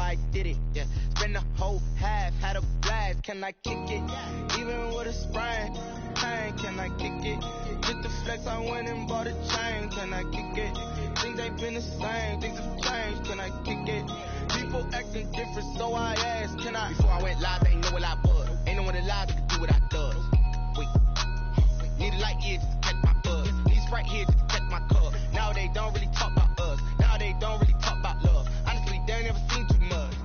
I did it. Yeah, spend the whole half, had a blast. Can I kick it? Even with a sprain, can I kick it? Just the flex, I went and bought a chain. Can I kick it? Things ain't been the same, things have changed. Can I kick it? People acting different, so I asked, can I? Before I went live, ain't know what I was. Ain't no one alive that could do what I does. Wait, need a light here just to catch my buzz. Need Sprite here just to catch my cup. Now they don't really talk about us. Now they don't really talk about love. Honestly, they ain't never seen too much.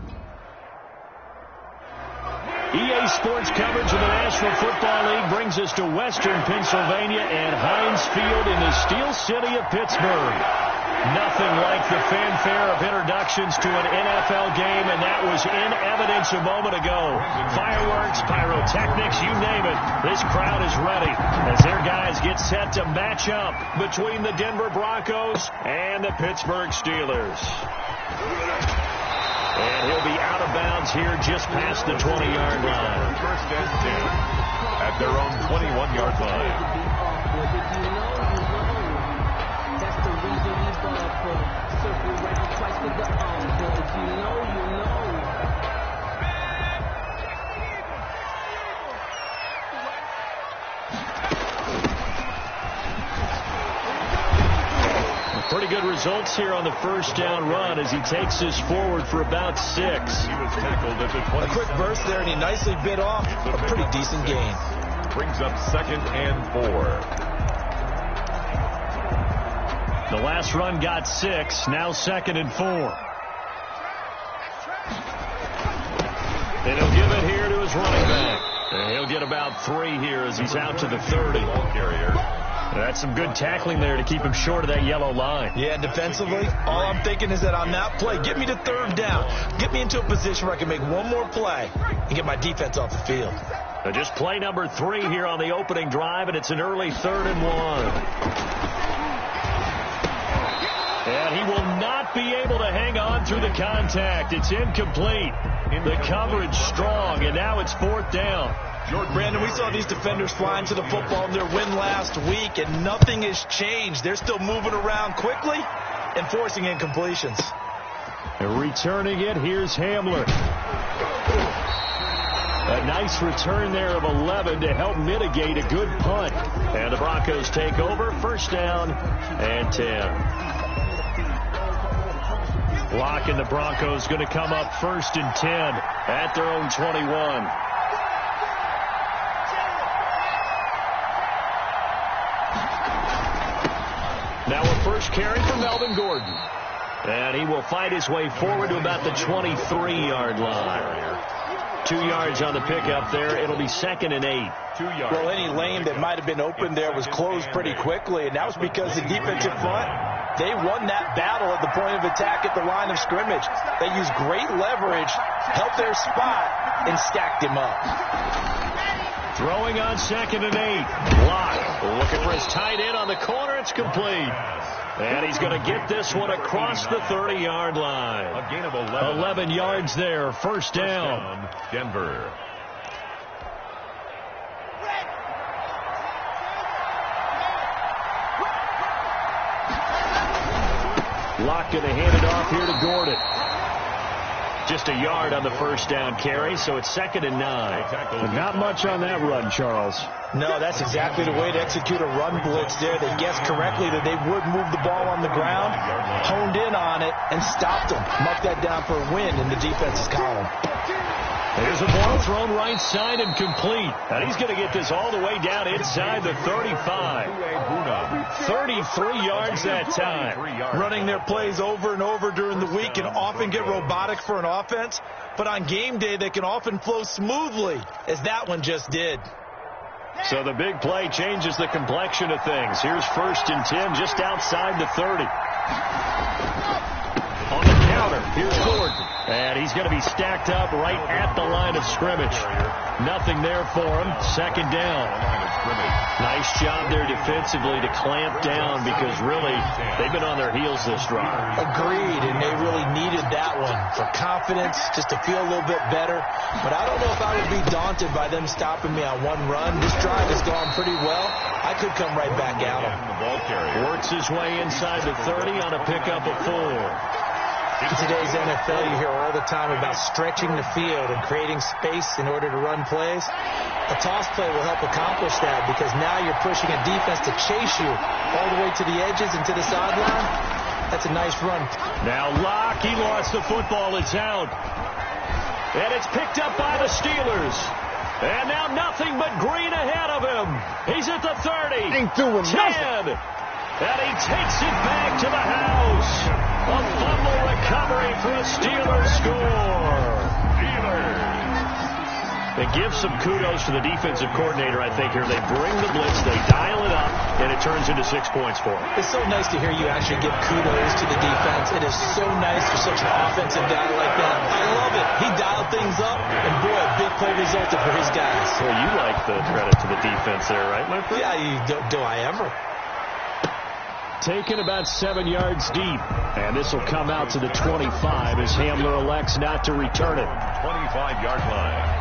EA Sports coverage of the National Football League brings us to Western Pennsylvania and Heinz Field in the Steel City of Pittsburgh. Nothing like the fanfare of introductions to an NFL game, and that was in evidence a moment ago. Fireworks, pyrotechnics, you name it. This crowd is ready as their guys get set to match up between the Denver Broncos and the Pittsburgh Steelers. And he'll be out of bounds here just past the 20-yard line. First and 10 at their own 21-yard line. Pretty good results here on the first down run as he takes us forward for about 6. He was tackled at the 20. A quick burst there, and he nicely bit off a pretty decent gain. Brings up 2nd and 4. The last run got 6, now 2nd and 4. And he'll give it here to his running back. And he'll get about 3 here as he's out to the 30. Ball carrier. That's some good tackling there to keep him short of that yellow line. Yeah, defensively, all I'm thinking is that on that play, get me to 3rd down. Get me into a position where I can make one more play and get my defense off the field. Now just play number 3 here on the opening drive, and it's an early 3rd and 1. And he will not be able to hang on through the contact. It's incomplete. The coverage strong, and now it's 4th down. Brandon, we saw these defenders flying to the football in their win last week, and nothing has changed. They're still moving around quickly and forcing incompletions. And returning it, here's Hamler. A nice return there of 11 to help mitigate a good punt. And the Broncos take over, 1st down and 10. Block, and the Broncos going to come up 1st and 10 at their own 21. Now a first carry for Melvin Gordon. And he will fight his way forward to about the 23-yard line. 2 yards on the pickup there. It'll be 2nd and 8. 2 yards. Well, any lane that might have been open there was closed pretty quickly, and that was because the defensive front, they won that battle at the point of attack at the line of scrimmage. They used great leverage, helped their spot, and stacked him up. Throwing on 2nd and 8. Block. Looking for his tight end on the corner. It's complete. And he's going to get this one across the 30-yard line. A gain of 11. 11 yards there. 1st down. Denver. Locke going to hand it off here to Gordon. Just a yard on the 1st down carry, so it's 2nd and 9. But not much on that run, Charles. No, that's exactly the way to execute a run blitz there. They guessed correctly that they would move the ball on the ground, honed in on it, and stopped them. Marked that down for a win in the defense's column. There's a ball thrown right side and complete. And he's going to get this all the way down inside the 35. 33 yards that time. Running their plays over and over during the week can often get robotic for an offense, but on game day they can often flow smoothly, as that one just did. So the big play changes the complexion of things. Here's 1st and 10 just outside the 30. On the counter, here's Gordon. And he's going to be stacked up right at the line of scrimmage. Nothing there for him. 2nd down. Nice job there defensively to clamp down, because really they've been on their heels this drive. Agreed, and they really needed that one for confidence, just to feel a little bit better. But I don't know if I would be daunted by them stopping me on one run. This drive has gone pretty well. I could come right back at him. Works his way inside the 30 on a pickup of 4. In today's NFL, you hear all the time about stretching the field and creating space in order to run plays. A toss play will help accomplish that because now you're pushing a defense to chase you all the way to the edges and to the sideline. That's a nice run. Now Locke, he lost the football. It's out. And it's picked up by the Steelers. And now nothing but green ahead of him. He's at the 30. Ain't doing 10. nothing. And he takes it back to the house. A fumble recovery for a Steelers score. They give some kudos to the defensive coordinator, I think, here. They bring the blitz, they dial it up, and it turns into 6 points for them. It's so nice to hear you actually give kudos to the defense. It is so nice for such an offensive guy like that. I love it. He dialed things up, and boy, a big play resulted for his guys. Well, you like the credit to the defense there, right, my friend? Yeah, do I ever? Taken about 7 yards deep. And this will come out to the 25 as Hamler elects not to return it. 25-yard line.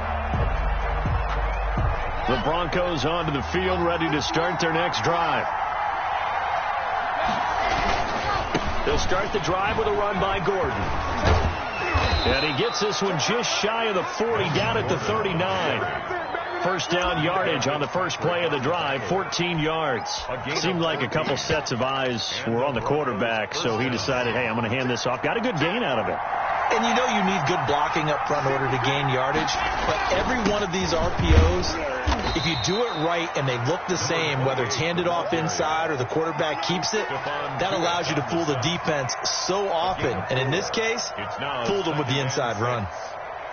The Broncos onto the field, ready to start their next drive. They'll start the drive with a run by Gordon. And he gets this one just shy of the 40, down at the 39. First down yardage on the first play of the drive, 14 yards. Seemed like a couple sets of eyes were on the quarterback, so he decided, hey, I'm going to hand this off. Got a good gain out of it. And you know you need good blocking up front in order to gain yardage. But every one of these RPOs, if you do it right and they look the same, whether it's handed off inside or the quarterback keeps it, that allows you to fool the defense so often. And in this case, fooled them with the inside run.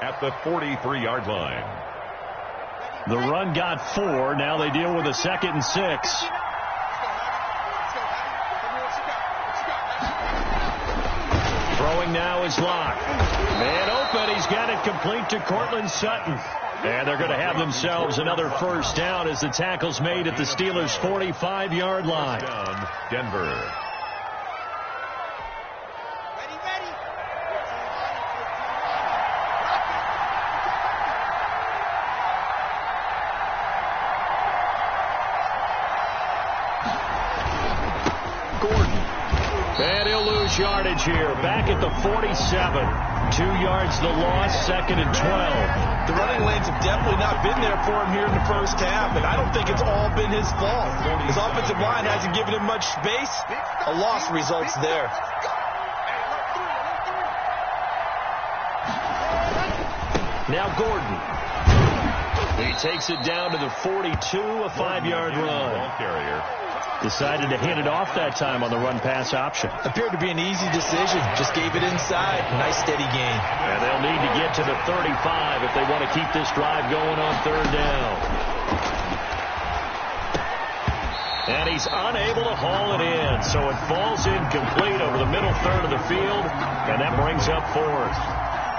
At the 43-yard line. The run got 4. Now they deal with a 2nd and 6. Throwing now is Locke. Man open. He's got it complete to Cortland Sutton. And they're going to have themselves another first down as the tackle's made at the Steelers' 45-yard line. Denver. And he'll lose yardage here. Back at the 47. 2 yards the loss, 2nd and 12. The running lanes have definitely not been there for him here in the first half, and I don't think it's all been his fault. His offensive line hasn't given him much space. A loss results there. Now Gordon. He takes it down to the 42, a 5-yard run. Ball carrier. Decided to hand it off that time on the run-pass option. Appeared to be an easy decision. Just gave it inside. Nice steady gain. And they'll need to get to the 35 if they want to keep this drive going on 3rd down. And he's unable to haul it in, so it falls incomplete over the middle third of the field, and that brings up 4th.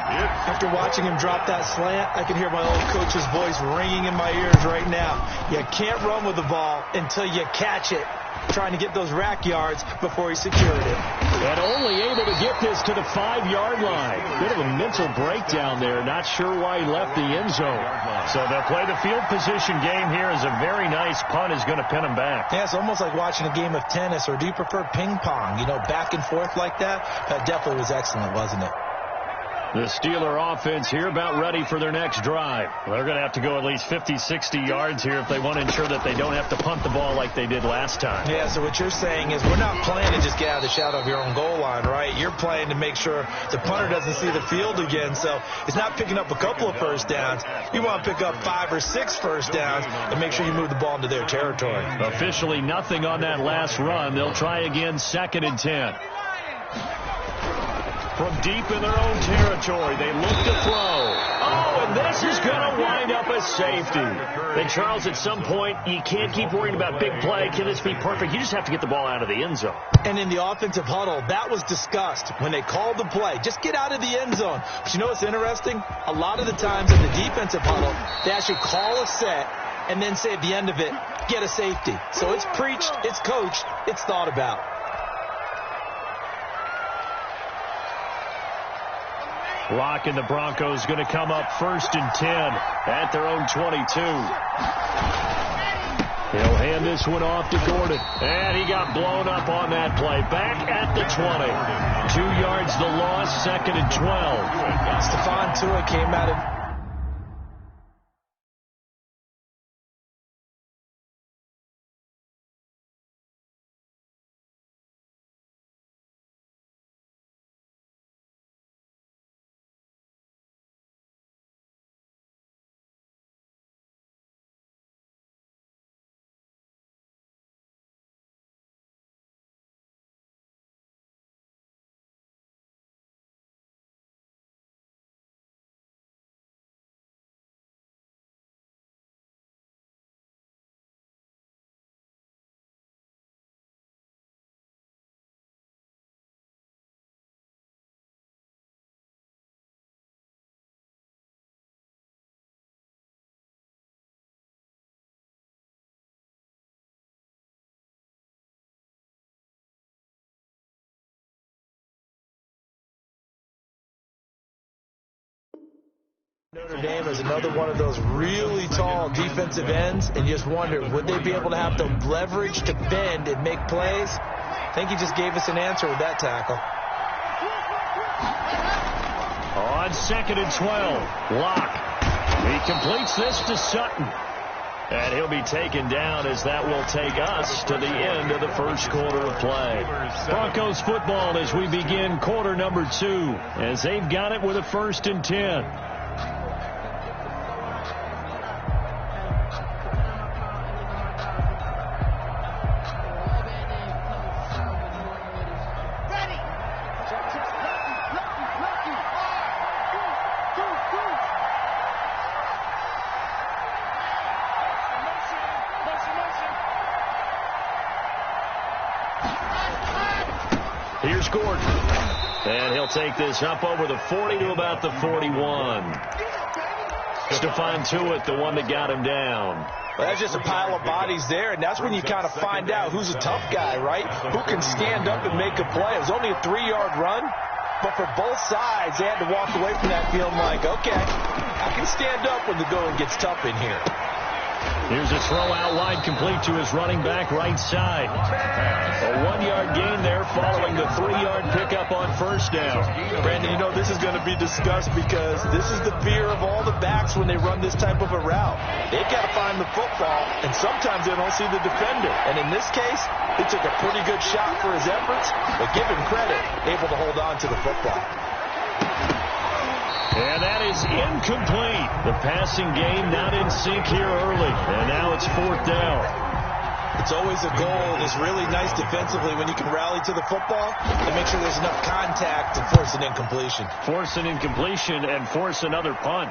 After watching him drop that slant, I can hear my old coach's voice ringing in my ears right now. You can't run with the ball until you catch it. Trying to get those rack yards before he secured it. And only able to get this to the 5-yard line. Bit of a mental breakdown there. Not sure why he left the end zone. So they'll play the field position game here as a very nice punt is going to pin him back. Yeah, it's almost like watching a game of tennis, or do you prefer ping pong? You know, back and forth like that? That definitely was excellent, wasn't it? The Steeler offense here about ready for their next drive. They're going to have to go at least 50, 60 yards here if they want to ensure that they don't have to punt the ball like they did last time. Yeah, so what you're saying is we're not playing to just get out of the shadow of your own goal line, right? You're playing to make sure the punter doesn't see the field again. So it's not picking up a couple of first downs. You want to pick up 5 or 6 first downs and make sure you move the ball into their territory. Officially nothing on that last run. They'll try again 2nd and 10. From deep in their own territory, they look to throw. Oh, and this is going to wind up as safety. And Charles, at some point, you can't keep worrying about big play. Can this be perfect? You just have to get the ball out of the end zone. And in the offensive huddle, that was discussed when they called the play. Just get out of the end zone. But you know what's interesting? A lot of the times in the defensive huddle, they actually call a set and then say at the end of it, get a safety. So it's preached, it's coached, it's thought about. Locke and the Broncos going to come up 1st and 10 at their own 22. He'll hand this one off to Gordon. And he got blown up on that play. Back at the 20. 2 yards the loss, 2nd and 12. Stephon Tuitt came out of... Notre Dame is another one of those really tall defensive ends, and you just wonder, would they be able to have the leverage to bend and make plays? I think he just gave us an answer with that tackle. On 2nd and 12, Locke. He completes this to Sutton. And he'll be taken down as that will take us to the end of the first quarter of play. Broncos football as we begin quarter number 2, as they've got it with a 1st and 10. Here's Gordon. And he'll take this up over the 40 to about the 41. Stephon Tuitt, the one that got him down. Well, that's just a pile of bodies there, and that's when you kind of find out who's a tough guy, right? Who can stand up and make a play. It was only a 3-yard run, but for both sides, they had to walk away from that feeling like, okay, I can stand up when the going gets tough in here. Here's a throw out wide, complete to his running back right side. A 1-yard gain there following the 3-yard pickup on 1st down. Brandon, you know this is going to be discussed because this is the fear of all the backs when they run this type of a route. They've got to find the football, and sometimes they don't see the defender. And in this case, he took a pretty good shot for his efforts, but give him credit, able to hold on to the football. And that is incomplete. The passing game not in sync here early. And now it's 4th down. It's always a goal, and it's really nice defensively when you can rally to the football and make sure there's enough contact to force an incompletion. Force an incompletion and force another punt.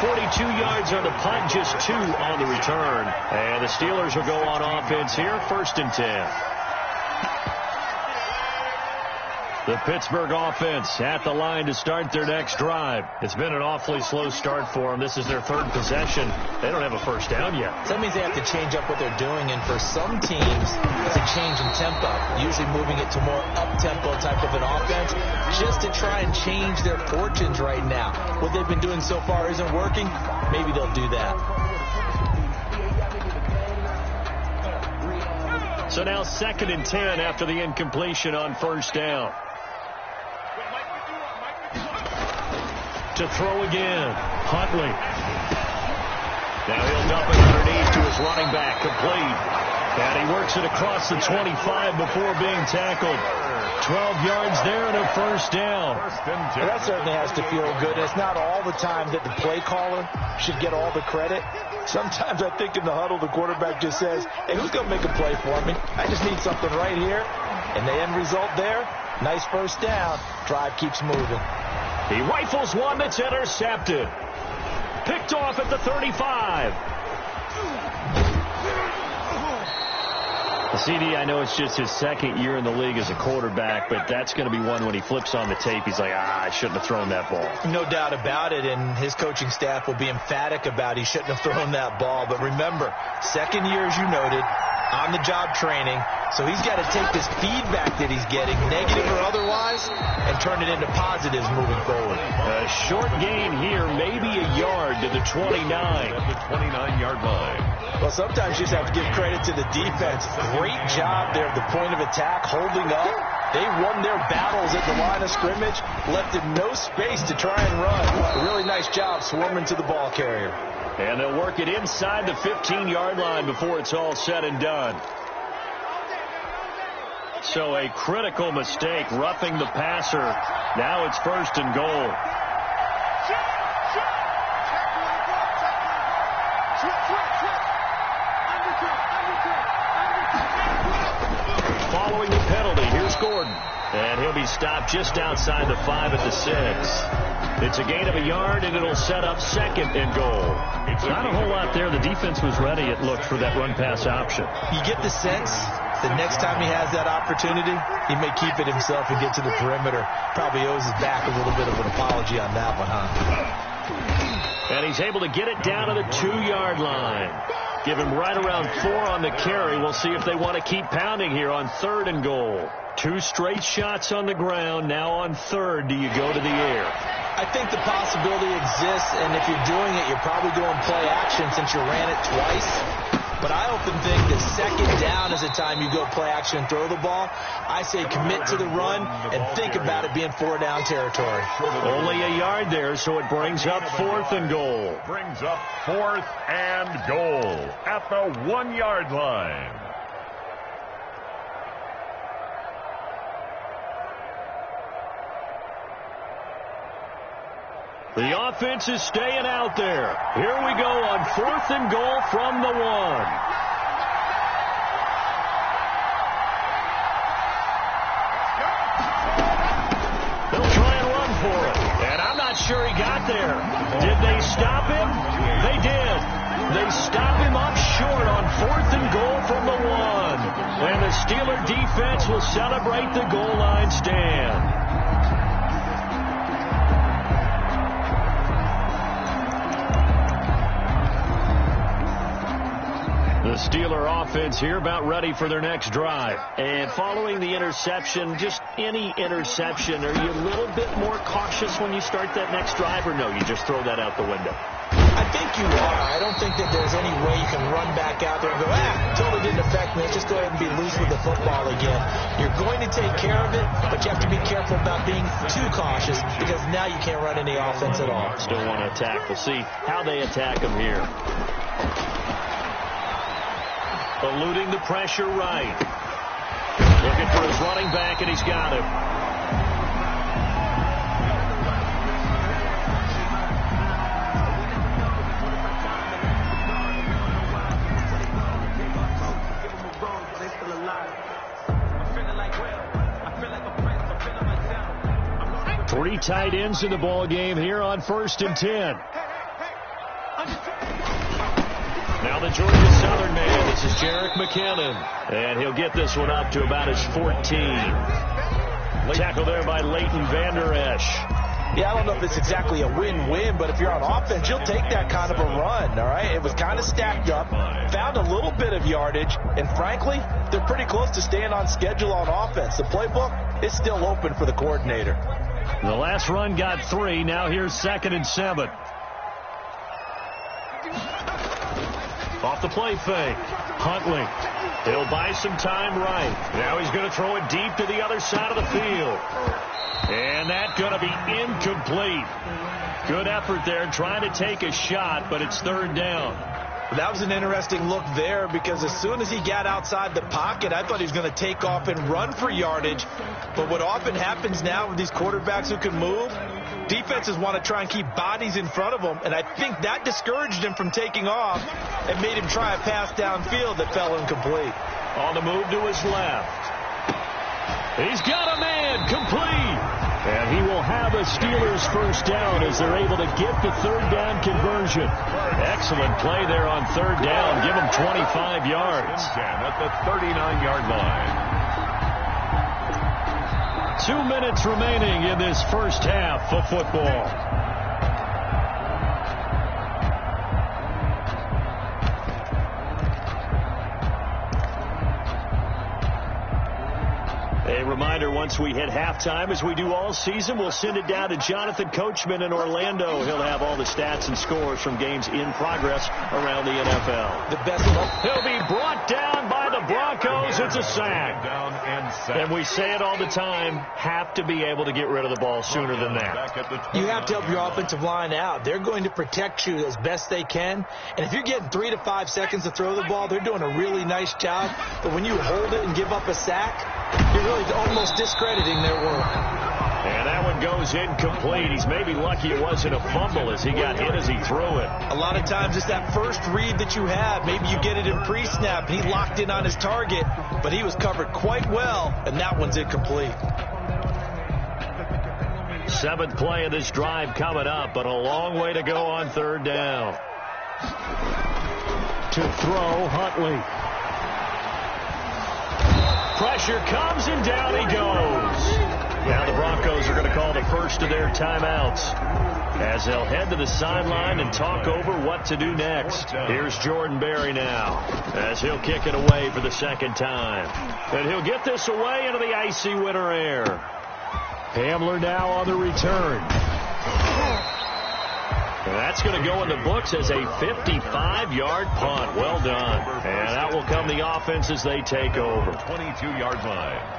42 yards on the punt, just 2 on the return. And the Steelers will go on offense here, 1st and 10. The Pittsburgh offense at the line to start their next drive. It's been an awfully slow start for them. This is their 3rd possession. They don't have a 1st down yet. So that means they have to change up what they're doing, and for some teams, it's a change in tempo, usually moving it to more up-tempo type of an offense, just to try and change their fortunes right now. What they've been doing so far isn't working. Maybe they'll do that. So now 2nd and 10 after the incompletion on 1st down. To throw again, Huntley. Now he'll dump it underneath to his running back, complete. And he works it across the 25 before being tackled. 12 yards there and a 1st down. Well, that certainly has to feel good. It's not all the time that the play caller should get all the credit. Sometimes I think in the huddle, the quarterback just says, hey, who's going to make a play for me? I just need something right here. And the end result there, nice 1st down. Drive keeps moving. He rifles one that's intercepted. Picked off at the 35. CD, I know it's just his 2nd year in the league as a quarterback, but that's going to be one when he flips on the tape, he's like, I shouldn't have thrown that ball. No doubt about it, and his coaching staff will be emphatic about he shouldn't have thrown that ball. But remember, 2nd year, as you noted, on-the-job training. So he's got to take this feedback that he's getting, negative or otherwise, and turn it into positives moving forward. A short gain here, maybe a yard to the 29. At the 29-yard line. Well, sometimes you just have to give credit to the defense. Great job there at the point of attack, holding up. They won their battles at the line of scrimmage, left them no space to try and run. A really nice job swarming to the ball carrier. And they'll work it inside the 15-yard line before it's all said and done. So a critical mistake, roughing the passer. Now it's 1st and goal. Following the penalty, here's Gordon. And he'll be stopped just outside the 5 at the 6. It's a gain of a yard, and it'll set up 2nd and goal. It's not a whole lot there. The defense was ready, it looked, for that run-pass option. You get the sense the next time he has that opportunity, he may keep it himself and get to the perimeter. Probably owes his back a little bit of an apology on that one, huh? And he's able to get it down to the 2-yard line. Give him right around 4 on the carry. We'll see if they want to keep pounding here on 3rd and goal. 2 straight shots on the ground. Now on 3rd, do you go to the air? I think the possibility exists, and if you're doing it, you're probably doing play action since you ran it twice. But I often think that 2nd down is the time you go play action and throw the ball. I say commit to the run and think about it being 4-down territory. Only a yard there, so it brings up 4th and goal. Brings up 4th and goal at the 1-yard line. The offense is staying out there. Here we go on 4th and goal from the 1. They'll try and run for it. And I'm not sure he got there. Did they stop him? They did. They stop him up short on 4th and goal from the 1. And the Steeler defense will celebrate the goal line stand. The Steeler offense here about ready for their next drive. And following the interception, just any interception, are you a little bit more cautious when you start that next drive, or no, you just throw that out the window? I think you are. I don't think that there's any way you can run back out there and go, totally didn't affect me. Just go ahead and be loose with the football again. You're going to take care of it, but you have to be careful about being too cautious because now you can't run any offense at all. Still want to attack. We'll see how they attack him here. Eluding the pressure right. Looking for his running back, and he's got him. Three tight ends in the ball game here on 1st and 10. Now the Georgia Southern man. This is Jerick McKinnon. And he'll get this one up to about his 14. Tackle there by Leighton Vander Esch. Yeah, I don't know if it's exactly a win-win, but if you're on offense, you'll take that kind of a run, all right? It was kind of stacked up, found a little bit of yardage, and frankly, they're pretty close to staying on schedule on offense. The playbook is still open for the coordinator. The last run got 3. Now here's 2nd and 7. Off the play fake. Huntley. He'll buy some time right. Now he's going to throw it deep to the other side of the field. And that's going to be incomplete. Good effort there trying to take a shot, but it's 3rd down. That was an interesting look there because as soon as he got outside the pocket, I thought he was going to take off and run for yardage. But what often happens now with these quarterbacks who can move, defenses want to try and keep bodies in front of them, and I think that discouraged him from taking off and made him try a pass downfield that fell incomplete. On the move to his left. He's got a man, complete. And he will have a Steelers 1st down as they're able to get the 3rd down conversion. Excellent play there on 3rd down. Give him 25 yards. At the 39-yard line. 2 minutes remaining in this first half of football. A reminder, once we hit halftime, as we do all season, we'll send it down to Jonathan Coachman in Orlando. He'll have all the stats and scores from games in progress around the NFL. The best He'll be brought down by the Broncos. It's a sack. And we say it all the time, have to be able to get rid of the ball sooner than that. You have to help your offensive line out. They're going to protect you as best they can. And if you're getting 3 to 5 seconds to throw the ball, they're doing a really nice job. But when you hold it and give up a sack, you're really almost discrediting their work. And that one goes incomplete. He's maybe lucky it wasn't a fumble as he got hit as he threw it. A lot of times it's that first read that you have. Maybe you get it in pre-snap. He locked in on his target, but he was covered quite well, and that one's incomplete. 7th play of this drive coming up, but a long way to go on 3rd down. To throw, Huntley. Pressure comes, and down he goes. Now the Broncos are going to call the first of their timeouts as they'll head to the sideline and talk over what to do next. Here's Jordan Berry now as he'll kick it away for the 2nd time. And he'll get this away into the icy winter air. Hamler now on the return. And that's going to go in the books as a 55-yard punt. Well done. And out will come the offense as they take over. 22-yard line.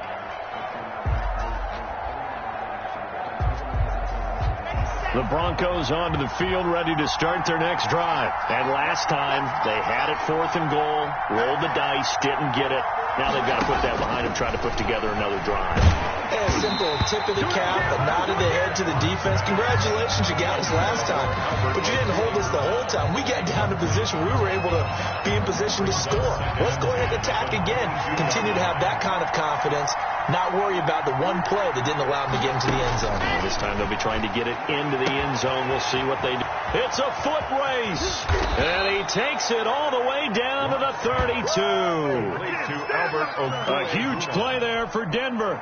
The Broncos onto the field, ready to start their next drive. And last time, they had it 4th and goal, rolled the dice, didn't get it. Now they've got to put that behind them, try to put together another drive. A simple tip of the cap, a nod of the head to the defense. Congratulations, you got us last time. But you didn't hold us the whole time. We got down to position. We were able to be in position to score. Let's go ahead and attack again. Continue to have that kind of confidence. Not worry about the one play that didn't allow them to get into the end zone. This time they'll be trying to get it into the end zone. We'll see what they do. It's a foot race. And he takes it all the way down to the 32. A huge play there for Denver.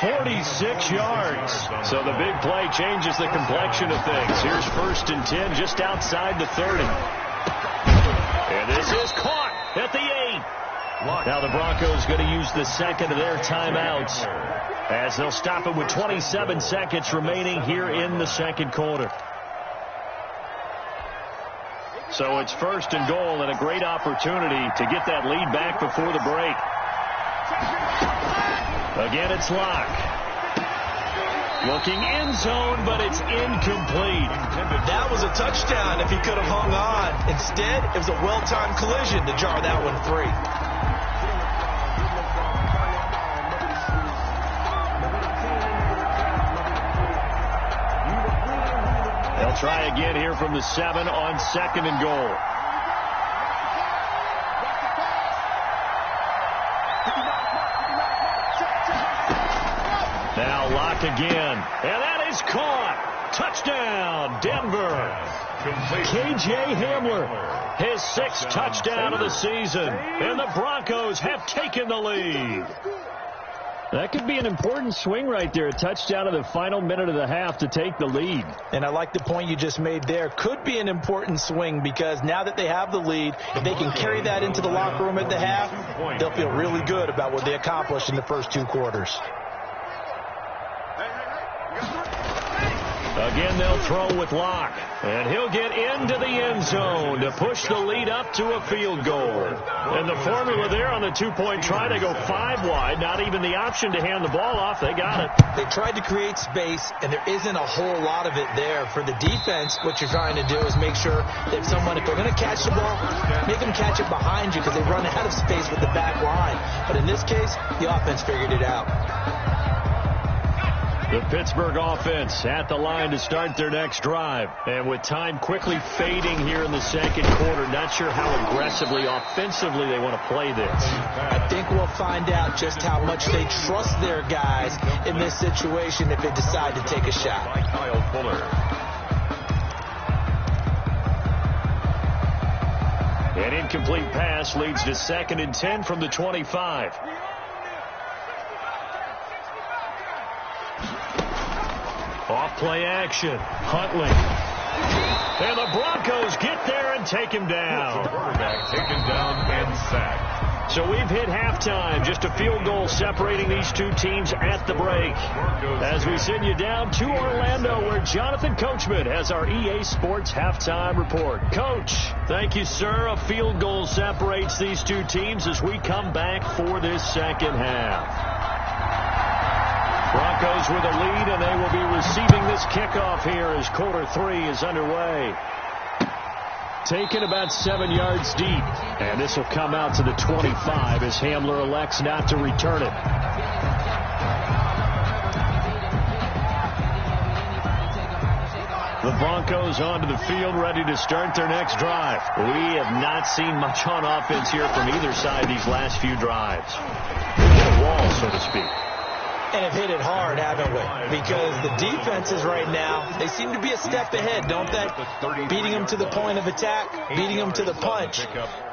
46 yards. So the big play changes the complexion of things. Here's 1st and 10 just outside the 30. And this is caught at the 8. Now the Broncos going to use the 2nd of their timeouts as they'll stop it with 27 seconds remaining here in the 2nd quarter. So it's 1st and goal and a great opportunity to get that lead back before the break. Again, it's Locke. Looking end zone, but it's incomplete. That was a touchdown if he could have hung on. Instead, it was a well-timed collision to jar that one free. They'll try again here from the 7 on 2nd and goal. Now Locke again. And that is caught. Touchdown, Denver. K.J. Hamler, his 6th touchdown of the season. And the Broncos have taken the lead. That could be an important swing right there. A touchdown in the final minute of the half to take the lead. And I like the point you just made there. Could be an important swing because now that they have the lead, if they can carry that into the locker room at the half, they'll feel really good about what they accomplished in the first 2 quarters. Again, they'll throw with Locke. And he'll get into the end zone to push the lead up to a field goal. And the formula there on the 2-point try to go 5 wide. Not even the option to hand the ball off. They got it. They tried to create space, and there isn't a whole lot of it there. For the defense, what you're trying to do is make sure that if they're going to catch the ball, make them catch it behind you because they run out of space with the back line. But in this case, the offense figured it out. The Pittsburgh offense at the line to start their next drive. And with time quickly fading here in the 2nd quarter, not sure how aggressively, offensively they want to play this. I think we'll find out just how much they trust their guys in this situation if they decide to take a shot. An incomplete pass leads to 2nd and 10 from the 25. Off play action. Huntley. And the Broncos get there and take him down. Quarterback taken down and sacked. So we've hit halftime. Just a field goal separating these two teams at the break. As we send you down to Orlando, where Jonathan Coachman has our EA Sports halftime report. Coach, thank you, sir. A field goal separates these two teams as we come back for this second half. Broncos with a lead, and they will be receiving this kickoff here as quarter 3 is underway. Taken about 7 yards deep, and this will come out to the 25 as Hamler elects not to return it. The Broncos onto the field, ready to start their next drive. We have not seen much on offense here from either side these last few drives. A wall, so to speak. And have hit it hard, haven't we? Because the defenses right now, they seem to be a step ahead, don't they? Beating them to the point of attack, beating them to the punch.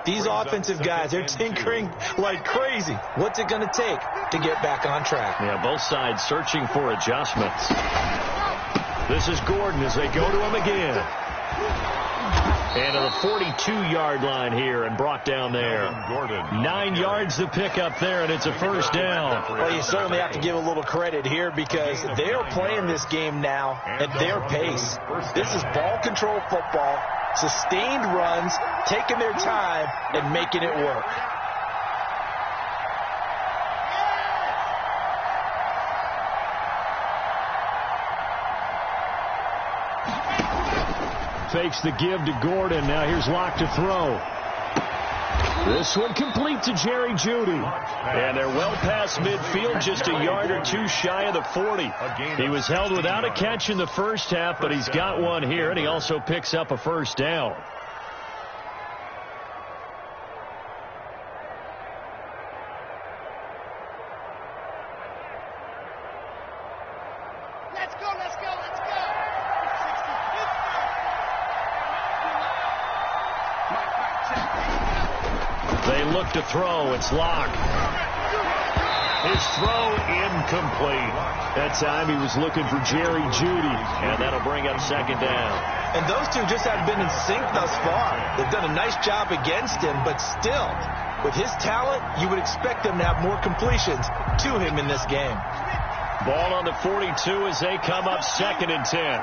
These offensive guys, they're tinkering like crazy. What's it going to take to get back on track? Yeah, both sides searching for adjustments. This is Gordon as they go to him again. And to the 42-yard line here and brought down there. 9 yards to pick up there, and it's a first down. Well, you certainly have to give a little credit here because they're playing this game now at their pace. This is ball control football, sustained runs, taking their time, and making it work. Fakes the give to Gordon. Now here's Locke to throw. This one complete to Jerry Jeudy. And they're well past midfield, just a yard or two shy of the 40. He was held without a catch in the first half, but he's got one here, and he also picks up a first down. To throw, it's Locke. His throw incomplete. That time he was looking for Jerry Jeudy, and that'll bring up second down. And those two just have been in sync thus far. They've done a nice job against him, but still, with his talent, you would expect them to have more completions to him in this game. Ball on the 42 as they come up 2nd and 10.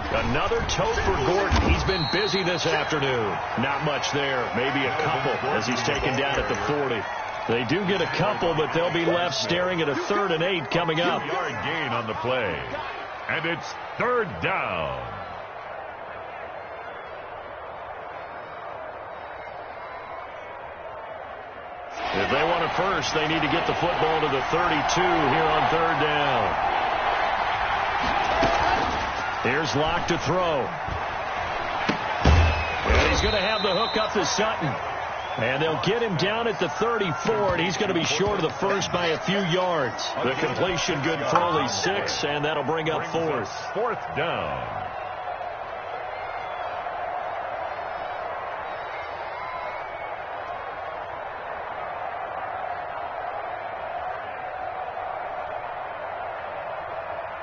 Another tote for Gordon. He's been busy this afternoon. Not much there. Maybe a couple as he's taken down at the 40. They do get a couple, but they'll be left staring at a 3rd and 8 coming up. 2-yard gain on the play. And it's 3rd down. If they want a first, they need to get the football to the 32 here on 3rd down. Here's Locke to throw. And he's going to have the hook up to Sutton. And they'll get him down at the 34, and he's going to be short of the first by a few yards. The completion good for only 6, and that'll bring up 4th. 4th down.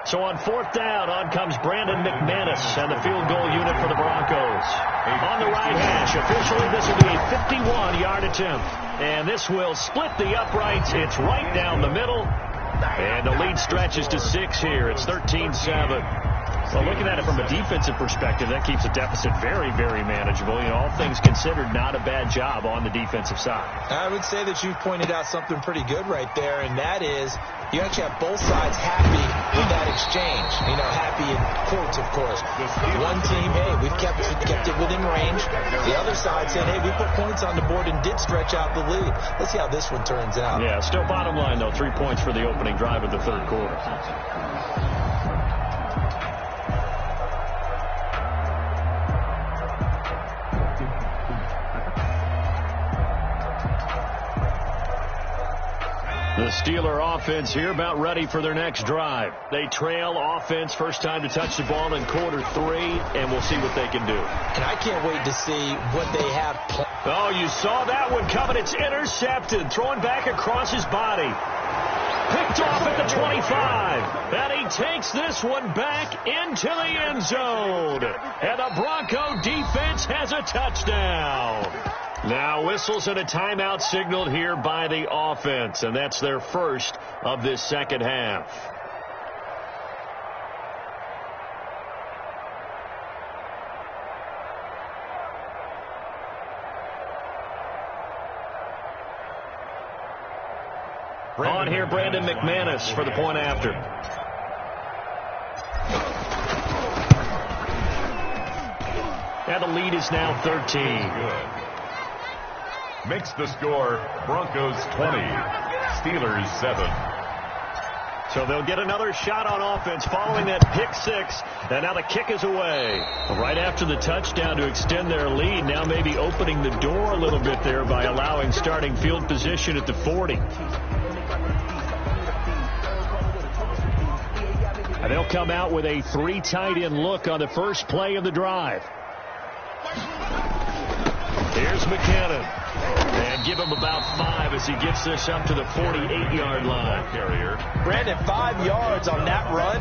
So on 4th down, on comes Brandon McManus and the field goal unit for the Broncos. On the right hash, officially this will be a 51-yard attempt. And this will split the uprights. It's right down the middle. And the lead stretches to 6 here. It's 13-7. Well, looking at it from a defensive perspective, that keeps the deficit very, very manageable. You know, all things considered, not a bad job on the defensive side. I would say that you've pointed out something pretty good right there, and that is you actually have both sides happy with that exchange. You know, happy in quotes, of course. One team, hey, we've kept it within range. The other side said, hey, we put points on the board and did stretch out the lead. Let's see how this one turns out. Yeah, still bottom line, though, 3 points for the opening drive of the 3rd quarter. The Steeler offense here about ready for their next drive. They trail offense, first time to touch the ball in quarter 3, and we'll see what they can do. And I can't wait to see what they have. Oh, you saw that one coming. It's intercepted. Throwing back across his body. Picked off at the 25. And he takes this one back into the end zone. And the Bronco defense has a touchdown. Now whistles and a timeout signaled here by the offense. And that's their first of this second half. On here, Brandon McManus for the point after. And the lead is now 13. Makes the score Broncos 20, Steelers 7. So they'll get another shot on offense following that pick 6. And now the kick is away. Right after the touchdown to extend their lead. Now maybe opening the door a little bit there by allowing starting field position at the 40. And they'll come out with a 3 tight end look on the first play of the drive. Here's McKinnon. And give him about 5 as he gets this up to the 48-yard line. Brandon, 5 yards on that run.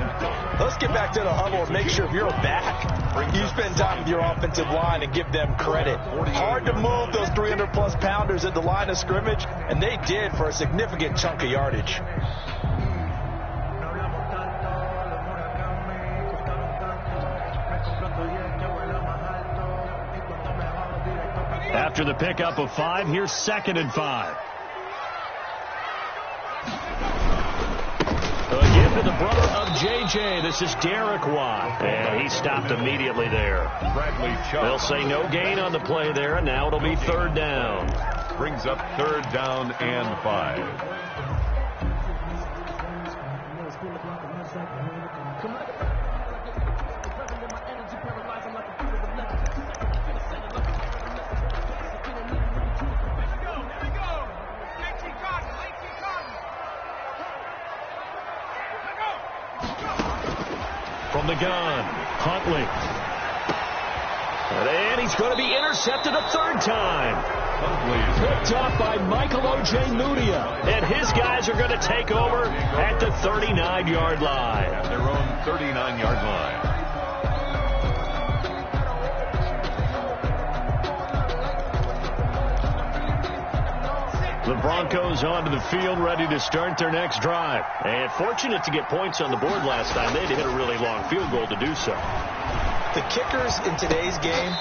Let's get back to the huddle and make sure if you're back, you spend time with your offensive line and give them credit. Hard to move those 300-plus pounders at the line of scrimmage, and they did for a significant chunk of yardage. After the pickup of 5, here's 2nd and 5. Again to the brother of J.J. This is Derek Watt. And he stopped immediately there. They'll say no gain on the play there, and now it'll be 3rd down. Brings up 3rd down and 5. From the gun, Huntley. And he's going to be intercepted a 3rd time. Picked off by Michael O.J. Mudia. And his guys are going to take over at the 39-yard line. At their own 39-yard line. The Broncos onto the field, ready to start their next drive. And fortunate to get points on the board last time. They had to hit a really long field goal to do so. The kickers in today's game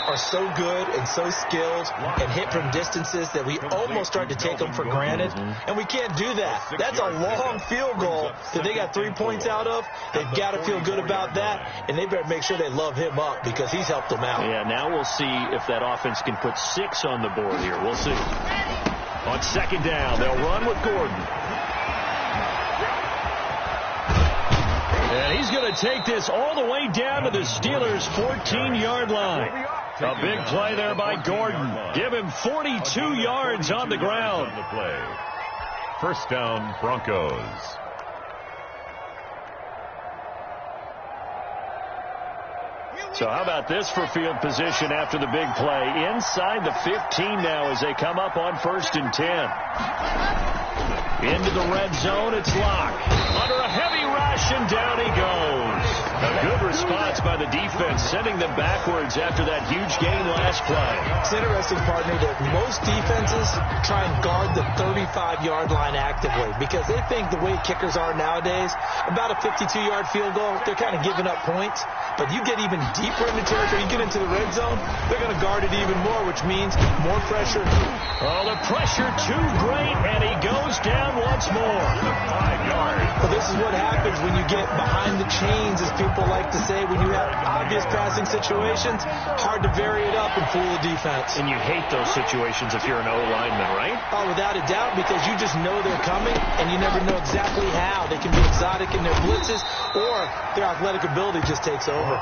are so good and so skilled and hit from distances that we almost start to take them for granted. And we can't do that. That's a long field goal that they got 3 points out of. They've got to feel good about that, and they better make sure they love him up because he's helped them out. Yeah, now we'll see if that offense can put 6 on the board here. We'll see. On 2nd down, they'll run with Gordon. And he's going to take this all the way down to the Steelers' 14-yard line. A big play there by Gordon. Give him 42 yards on the ground. 1st down, Broncos. So how about this for field position after the big play? Inside the 15 now as they come up on 1st and 10. Into the red zone, it's Locke. Under a heavy rush, and down he goes. A good response by the defense, sending them backwards after that huge gain last play. It's interesting, partner, that most defenses try and guard the 35-yard line actively because they think the way kickers are nowadays, about a 52-yard field goal, they're kind of giving up points. But you get even deeper in the territory, you get into the red zone, they're going to guard it even more, which means more pressure. Oh, the pressure too great, and he goes down once more. 5 yards. Well, this is what happens when you get behind the chains, as people people like to say, when you have obvious passing situations, hard to vary it up and fool the defense. And you hate those situations if you're an O-lineman, right? Oh, without a doubt, because you just know they're coming, and you never know exactly how. They can be exotic in their blitzes, or their athletic ability just takes over.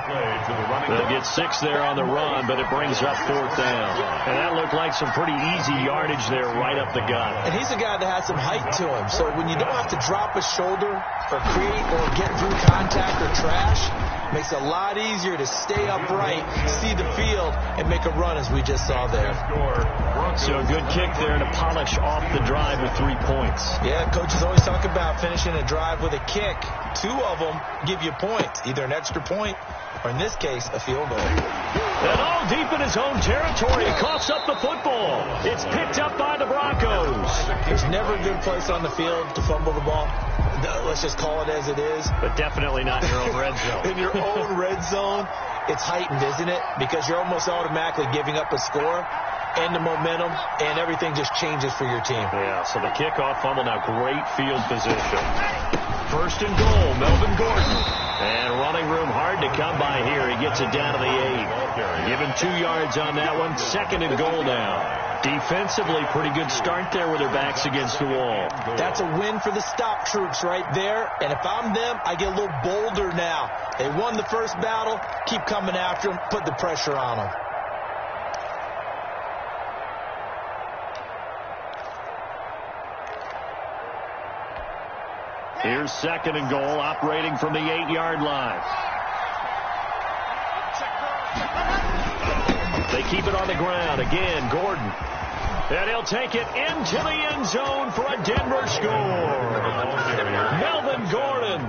They'll get 6 there on the run, but it brings up 4th down. And that looked like some pretty easy yardage there right up the gut. And he's a guy that has some height to him, so when you don't have to drop a shoulder or create or get through contact or trash, makes it a lot easier to stay upright, see the field, and make a run as we just saw there. So a good kick there to polish off the drive with 3 points. Yeah, coaches always talk about finishing a drive with a kick. 2 of them give you points, either an extra point or, in this case, a field goal. And all deep in his own territory, he coughs up the football. It's picked up by the Broncos. There's never a good place on the field to fumble the ball. Let's just call it as it is. But definitely not in your own red zone. In your own red zone, it's heightened, isn't it? Because you're almost automatically giving up a score and the momentum, and everything just changes for your team. Yeah, so the kickoff fumble, now great field position. 1st and goal, Melvin Gordon. And running room hard to come by here. He gets it down to the 8. Given 2 yards on that one. 2nd and goal now. Defensively, pretty good start there with their backs against the wall. That's a win for the stop troops right there. And if I'm them, I get a little bolder now. They won the first battle. Keep coming after them. Put the pressure on them. Here's 2nd and goal, operating from the 8-yard line. They keep it on the ground. Again, Gordon. And he'll take it into the end zone for a Denver score. Melvin Gordon,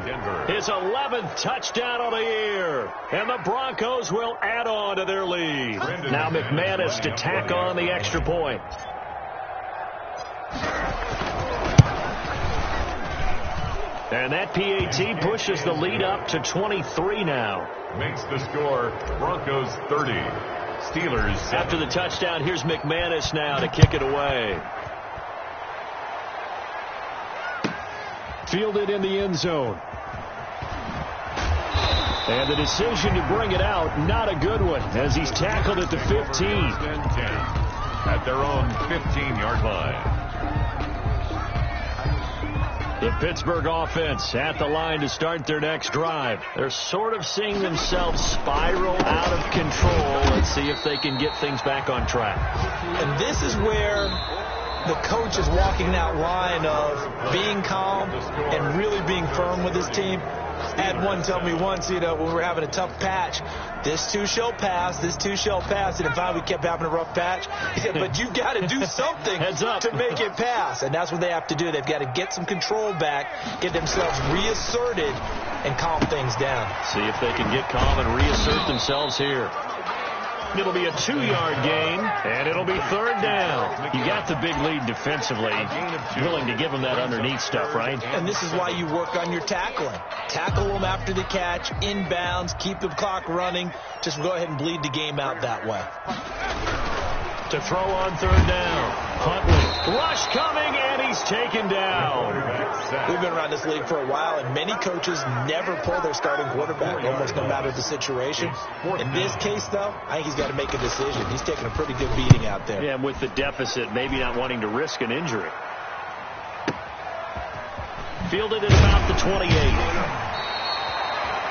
his 11th touchdown of the year. And the Broncos will add on to their lead. Now McManus to tack on the extra point. And that PAT pushes the lead up to 23 now. Makes the score Broncos 30. Steelers 7. After the touchdown, here's McManus now to kick it away. Fielded in the end zone. And the decision to bring it out, not a good one, as he's tackled at the 15. At their own 15-yard line. The Pittsburgh offense at the line to start their next drive. They're sort of seeing themselves spiral out of control. Let's see if they can get things back on track. And this is where the coach is walking that line of being calm and really being firm with his team. I had one tell me once, when we were having a tough patch, this too shall pass, this too shall pass. And finally we kept having a rough patch. He said, but you got to do something to make it pass. And that's what they have to do. They've got to get some control back, get themselves reasserted, and calm things down. See if they can get calm and reassert themselves here. It'll be a 2-yard gain, and it'll be 3rd down. You got the big lead defensively. Willing to give them that underneath stuff, right? And this is why you work on your tackling. Tackle them after the catch, inbounds, keep the clock running. Just go ahead and bleed the game out that way. To throw on 3rd down. Huntley. Rush coming, and he's taken down. We've been around this league for a while, and many coaches never pull their starting quarterback, almost no matter the situation. In this case, though, I think he's got to make a decision. He's taking a pretty good beating out there. Yeah, with the deficit, maybe not wanting to risk an injury. Fielded at about the 28.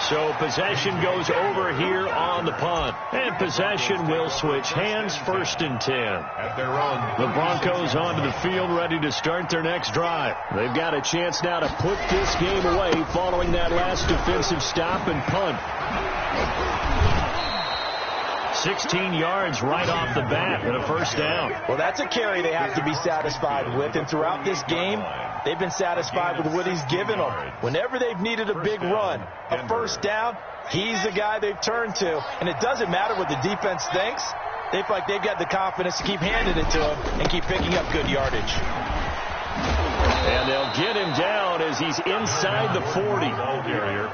So possession goes over here on the punt. And possession will switch hands, 1st and 10. At their own. The Broncos onto the field, ready to start their next drive. They've got a chance now to put this game away following that last defensive stop and punt. 16 yards right off the bat and a 1st down. Well, that's a carry they have to be satisfied with. And throughout this game, they've been satisfied with what he's given them. Whenever they've needed a big run, a 1st down, he's the guy they've turned to. And it doesn't matter what the defense thinks. They feel like they've got the confidence to keep handing it to him and keep picking up good yardage. And they'll get him down as he's inside the 40.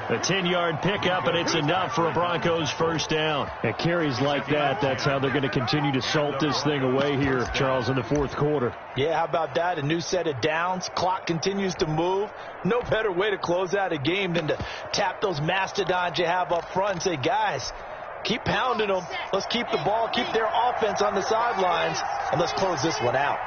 A 10-yard pickup, and it's enough for a Broncos first down. At carries like that, that's how they're going to continue to salt this thing away here, Charles, in the fourth quarter. Yeah, how about that? A new set of downs. Clock continues to move. No better way to close out a game than to tap those mastodons you have up front and say, guys, keep pounding them. Let's keep the ball, keep their offense on the sidelines, and let's close this one out.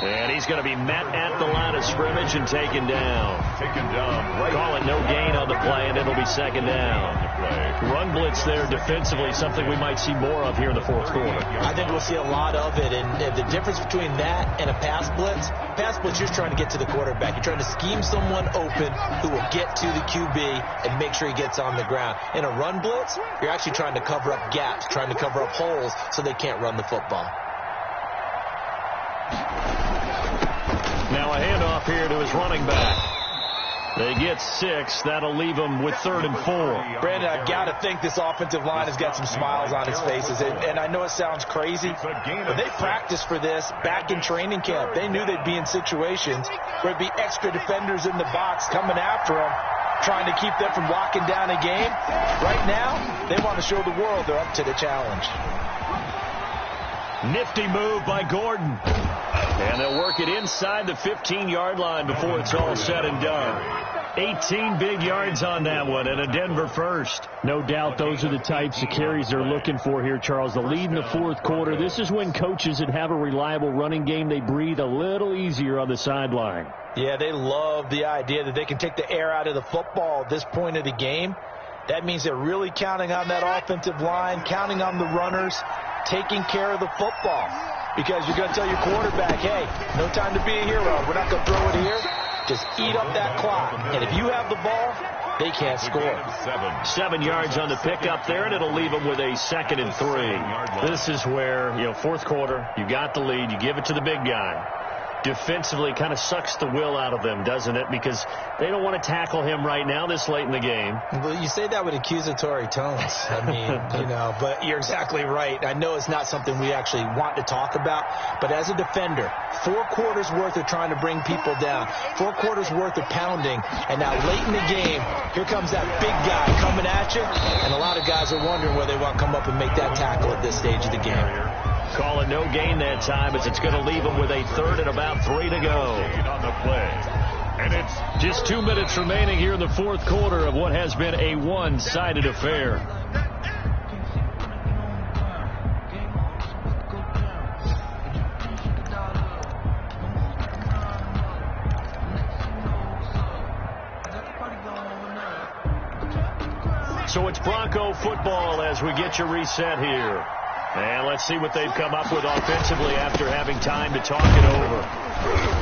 And he's going to be met at the line of scrimmage and taken down. Call it no gain on the play, and it'll be second down. Run blitz there defensively, something we might see more of here in the fourth quarter. I think we'll see a lot of it, and the difference between that and a pass blitz, you're trying to get to the quarterback. You're trying to scheme someone open who will get to the QB and make sure he gets on the ground. In a run blitz, you're actually trying to cover up gaps, trying to cover up holes so they can't run the football. Now a handoff here to his running back. They get 6. That'll leave them with 3rd and 4. Brandon, I've got to think this offensive line has got some smiles on its faces. And I know it sounds crazy, but they practiced for this back in training camp. They knew they'd be in situations where there'd be extra defenders in the box coming after them, trying to keep them from locking down a game. Right now, they want to show the world they're up to the challenge. Nifty move by Gordon. And they'll work it inside the 15-yard line before it's all said and done. 18 big yards on that one, and a Denver first. No doubt those are the types of carries they're looking for here, Charles. The lead in the fourth quarter. This is when coaches that have a reliable running game, they breathe a little easier on the sideline. Yeah, they love the idea that they can take the air out of the football at this point of the game. That means they're really counting on that offensive line, counting on the runners, taking care of the football. Because you're going to tell your quarterback, hey, no time to be a hero. We're not going to throw it here. Just eat up that clock. And if you have the ball, they can't score. 7 yards on the pickup there, and it'll leave them with a 2nd and 3. This is where, fourth quarter, you got the lead, you give it to the big guy. Defensively kind of sucks the will out of them, doesn't it? Because they don't want to tackle him right now this late in the game. Well, you say that with accusatory tones. I mean, but you're exactly right. I know it's not something we actually want to talk about, but as a defender, 4 quarters worth of trying to bring people down, 4 quarters worth of pounding, and now late in the game, here comes that big guy coming at you, and a lot of guys are wondering where they want to come up and make that tackle at this stage of the game. Call it no gain that time as it's going to leave them with a 3rd and about 3 to go. On the play. And it's just 2 minutes remaining here in the fourth quarter of what has been a one-sided affair. So it's Bronco football as we get you reset here. And let's see what they've come up with offensively after having time to talk it over.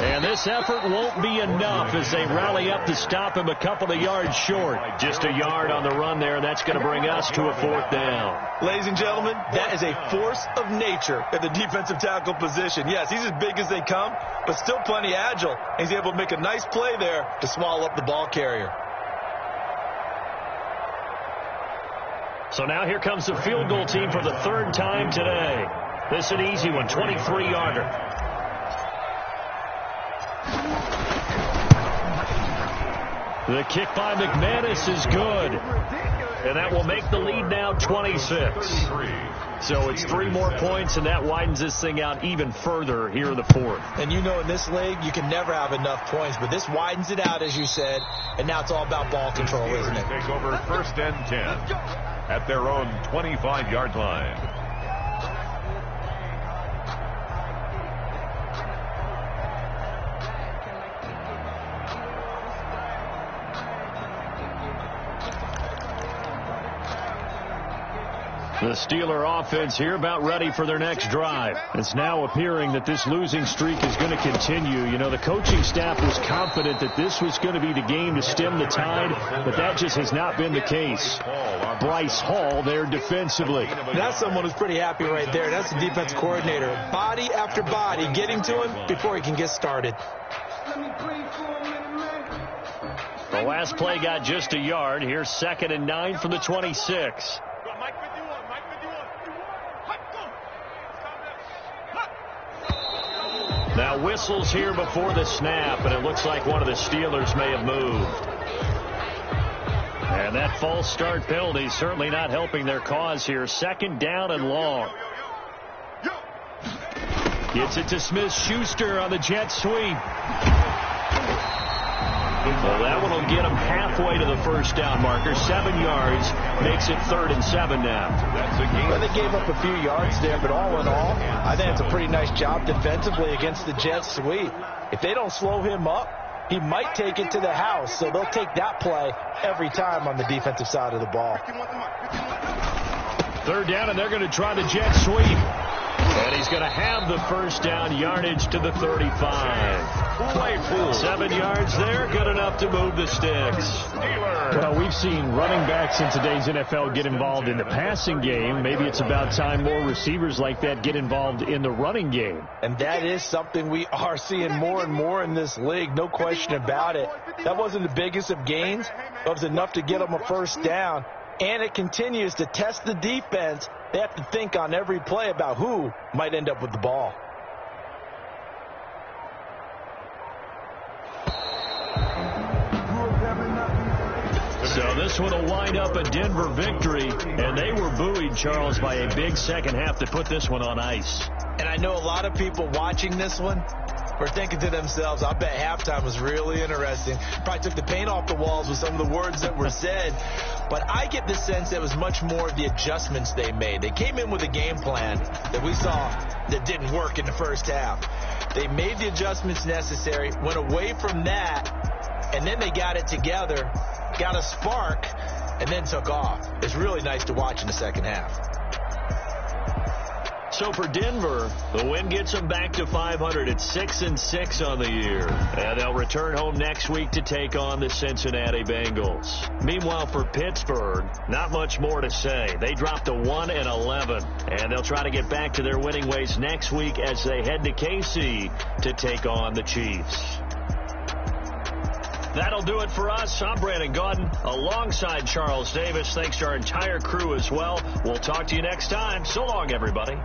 And this effort won't be enough as they rally up to stop him a couple of yards short. Just a yard on the run there, and that's going to bring us to a 4th down. Ladies and gentlemen, that is a force of nature at the defensive tackle position. Yes, he's as big as they come, but still plenty agile. He's able to make a nice play there to swallow up the ball carrier. So now here comes the field goal team for the 3rd time today. This is an easy one, 23-yarder. The kick by McManus is good. And that will make the lead now 26. So it's 3 more points, and that widens this thing out even further here in the 4th. And in this league, you can never have enough points, but this widens it out, as you said, and now it's all about ball control, isn't it? Take over 1st and 10 at their own 25-yard line. The Steeler offense here about ready for their next drive. It's now appearing that this losing streak is going to continue. The coaching staff was confident that this was going to be the game to stem the tide, but that just has not been the case. Bryce Hall there defensively. That's someone who's pretty happy right there. That's the defense coordinator. Body after body, getting to him before he can get started. The last play got just a yard. Here's 2nd and 9 from the 26. Now whistles here before the snap, and it looks like one of the Steelers may have moved. And that false start penalty certainly not helping their cause here. 2nd down and long. Gets it to Smith-Schuster on the jet sweep. Well, that one will get him halfway to the first down marker. 7 yards. Makes it 3rd and 7 now. Well, they gave up a few yards there, but all in all, I think it's a pretty nice job defensively against the jet sweep. If they don't slow him up, he might take it to the house, so they'll take that play every time on the defensive side of the ball. 3rd down, and they're going to try the jet sweep. And he's going to have the first down, yardage to the 35. Claypool. 7 yards there, good enough to move the sticks. Well, we've seen running backs in today's NFL get involved in the passing game. Maybe it's about time more receivers like that get involved in the running game. And that is something we are seeing more and more in this league, no question about it. That wasn't the biggest of gains, but it was enough to get them a first down. And it continues to test the defense. They have to think on every play about who might end up with the ball. So this one will wind up a Denver victory, and they were buoyed, Charles, by a big second half to put this one on ice. And I know a lot of people watching this one were thinking to themselves, I bet halftime was really interesting. Probably took the paint off the walls with some of the words that were said. But I get the sense that it was much more of the adjustments they made. They came in with a game plan that we saw that didn't work in the first half. They made the adjustments necessary, went away from that, and then they got it together, got a spark, and then took off. It's really nice to watch in the second half. So for Denver, the win gets them back to 500 at 6-6 on the year. And they'll return home next week to take on the Cincinnati Bengals. Meanwhile, for Pittsburgh, not much more to say. They dropped to 1-11, and they'll try to get back to their winning ways next week as they head to KC to take on the Chiefs. That'll do it for us. I'm Brandon Gaudin alongside Charles Davis. Thanks to our entire crew as well. We'll talk to you next time. So long, everybody.